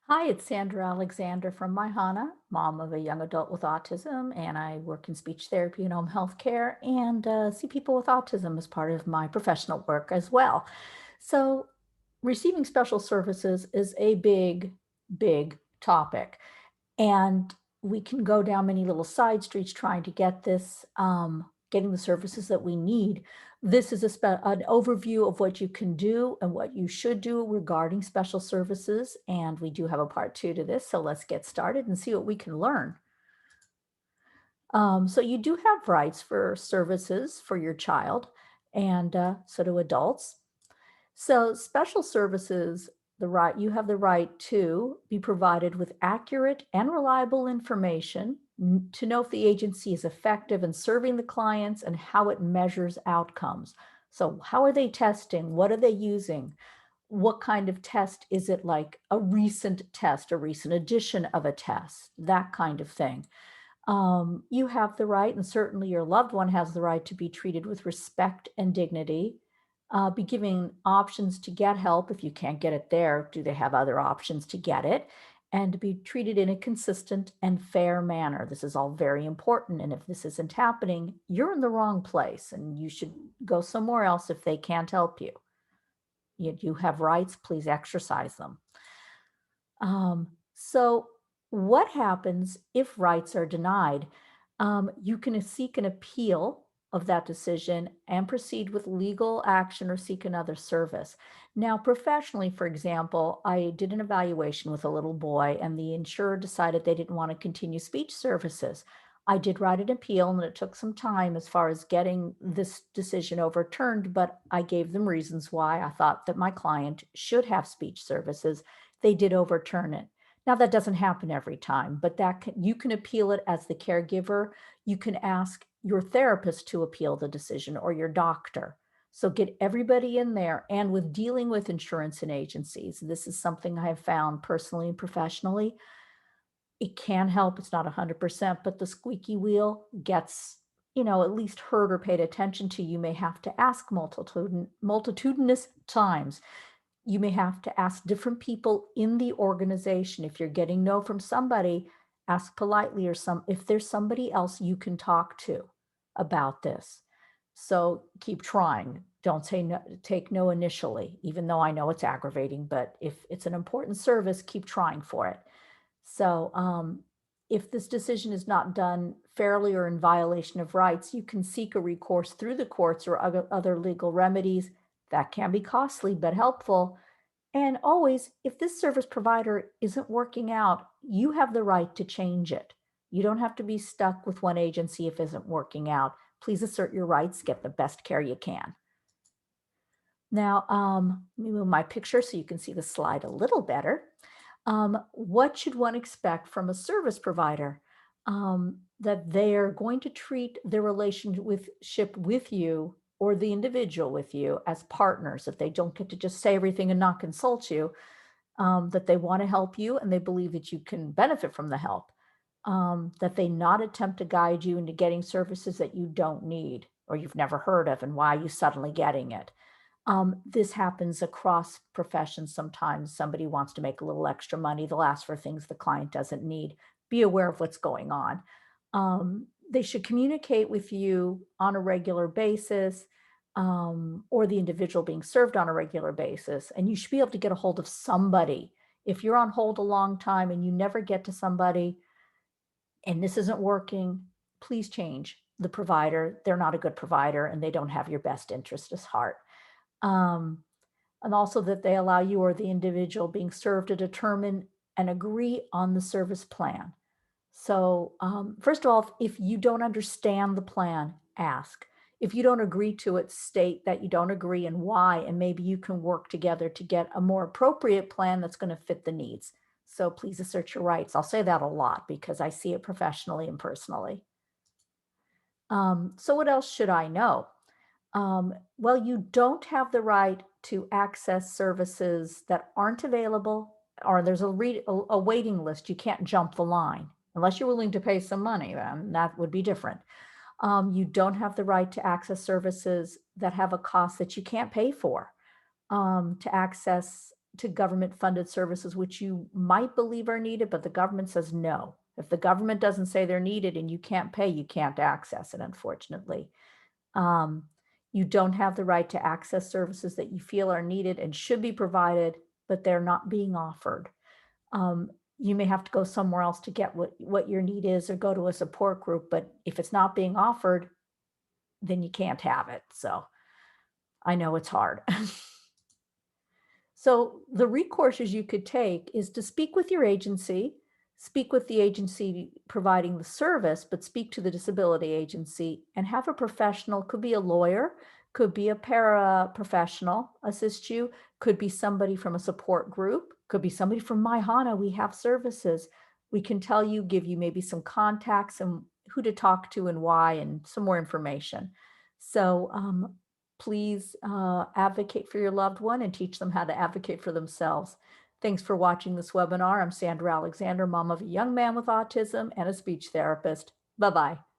Hi, it's Sandra Alexander from Maihana, mom of a young adult with autism, and I work in speech therapy and home health care and see people with autism as part of my professional work as well. So, receiving special services is a big, big topic. And we can go down many little side streets trying to get this, getting the services that we need. This is an overview of what you can do and what you should do regarding special services. And we do have a part two to this. So let's get started and see what we can learn. So you do have rights for services for your child, and so do adults. So special services, you have the right to be provided with accurate and reliable information to know if the agency is effective in serving the clients and how it measures outcomes. So how are they testing? What are they using? What kind of test is it, like a recent test, a recent edition of a test, that kind of thing. You have the right, and certainly your loved one has the right to be treated with respect and dignity, be given options to get help. If you can't get it there, do they have other options to get it? And to be treated in a consistent and fair manner. This is all very important. And if this isn't happening, you're in the wrong place and you should go somewhere else if they can't help you. You have rights, please exercise them. So what happens if rights are denied? You can seek an appeal of that decision and proceed with legal action or seek another service. Now, professionally, for example, I did an evaluation with a little boy, and the insurer decided they didn't want to continue speech services. I did write an appeal, and it took some time as far as getting this decision overturned, but I gave them reasons why I thought that my client should have speech services. They did overturn it. Now, that doesn't happen every time, but you can appeal it as the caregiver. You can ask your therapist to appeal the decision or your doctor. So get everybody in there. And with dealing with insurance and agencies, this is something I have found personally and professionally. It can help. It's not 100%, but the squeaky wheel gets, at least heard or paid attention to. You may have to ask multitudinous times. You may have to ask different people in the organization. If you're getting no from somebody, ask politely, or if there's somebody else you can talk to about this. So keep trying. Don't say no, take no initially, even though I know it's aggravating, but if it's an important service, keep trying for it. So if this decision is not done fairly or in violation of rights, you can seek a recourse through the courts or other legal remedies. That can be costly but helpful. And always, if this service provider isn't working out, you have the right to change it. You don't have to be stuck with one agency if it isn't working out. Please assert your rights, get the best care you can. Now, let me move my picture so you can see the slide a little better. What should one expect from a service provider? That they are going to treat their relationship with you or the individual with you as partners, that they don't get to just say everything and not consult you, that they want to help you and they believe that you can benefit from the help, that they not attempt to guide you into getting services that you don't need or you've never heard of and why you suddenly getting it. This happens across professions. Sometimes somebody wants to make a little extra money. They'll ask for things the client doesn't need. Be aware of what's going on. They should communicate with you on a regular basis, or the individual being served on a regular basis. And you should be able to get a hold of somebody. If you're on hold a long time and you never get to somebody and this isn't working, please change the provider. They're not a good provider and they don't have your best interest at heart. Um, and also that they allow you or the individual being served to determine and agree on the service plan. So, first of all, if you don't understand the plan, ask. If you don't agree to it, state that you don't agree and why, and maybe you can work together to get a more appropriate plan that's going to fit the needs. So please assert your rights. I'll say that a lot because I see it professionally and personally. So what else should I know? Well, you don't have the right to access services that aren't available, or there's a waiting list. You can't jump the line unless you're willing to pay some money, then that would be different. You don't have the right to access services that have a cost that you can't pay for. To access to government funded services, which you might believe are needed, but the government says no. If the government doesn't say they're needed and you can't pay, you can't access it, unfortunately. Um, you don't have the right to access services that you feel are needed and should be provided, but they're not being offered. Um, you may have to go somewhere else to get what your need is or go to a support group, but if it's not being offered, then you can't have it. So I know it's hard. So the recourses you could take is to speak with your agency, speak with the agency providing the service, but speak to the disability agency and have a professional, could be a lawyer, could be a paraprofessional assist you, could be somebody from a support group, could be somebody from MyHana. We have services. We can tell you, give you maybe some contacts and who to talk to and why, and some more information. So please advocate for your loved one and teach them how to advocate for themselves. Thanks for watching this webinar. I'm Sandra Alexander, mom of a young man with autism and a speech therapist. Bye-bye.